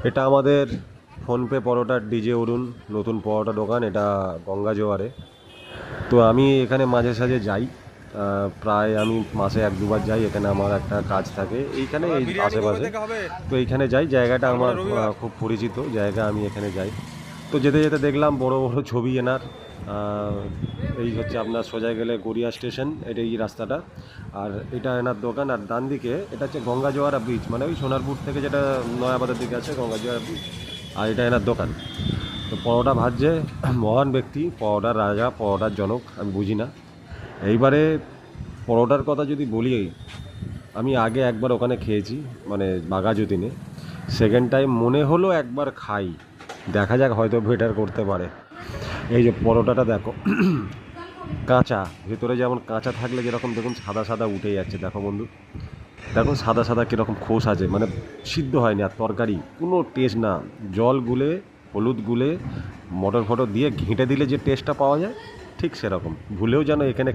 এটা আমাদের ফোনপে পরোটার ডিজে অরুণ নতুন পরোটা দোকান, এটা গঙ্গা জোয়ারে। তো আমি এখানে মাঝে সাঝে যাই, প্রায় আমি মাসে 1-2 বার যাই। এখানে আমার একটা কাজ থাকে এইখানে, এই আশেপাশে। তো এইখানে যাই, জায়গাটা আমার খুব পরিচিত জায়গা, আমি এখানে যাই। তো যেতে যেতে দেখলাম বড় বড় ছবি এনার। এই হচ্ছে আপনার সোজা গেলে গড়িয়া স্টেশন, এটা এই রাস্তাটা। আর এটা এনার দোকান, আর ডান দিকে এটা হচ্ছে গঙ্গা জোয়ারা ব্রিজ, মানে ওই সোনারপুর থেকে যেটা নয়াবাদের দিকে আছে গঙ্গা জোয়ারা ব্রিজ। আর এটা এনার দোকান। তো পরোটা ভাজছে মহান ব্যক্তি, পরোটার রাজা, পরোটার জনক, আমি বুঝি না। এইবারে পরোটার কথা যদি বলি, আমি আগে একবার ওখানে খেয়েছি, মানে বাঘাযতীনে। সেকেন্ড টাইম মনে হলো একবার খাই, দেখা যাক হয়তো বেটার করতে পারে। এই যে পরোটাটা দেখো, কাঁচা, ভেতরে যেমন কাঁচা থাকলে যেরকম দেখুন সাদা সাদা উঠে যাচ্ছে, দেখো বন্ধু, দেখুন সাদা সাদা কীরকম খোস আছে, মানে সিদ্ধ হয়নি। আর তরকারি কোনো টেস্ট না, জল গুলে, হলুদ গুলে, মটর ফটর দিয়ে ঘেঁটে দিলে যে টেস্টটা পাওয়া যায়, ঠিক সেরকম। ভুলেও যেন এখানে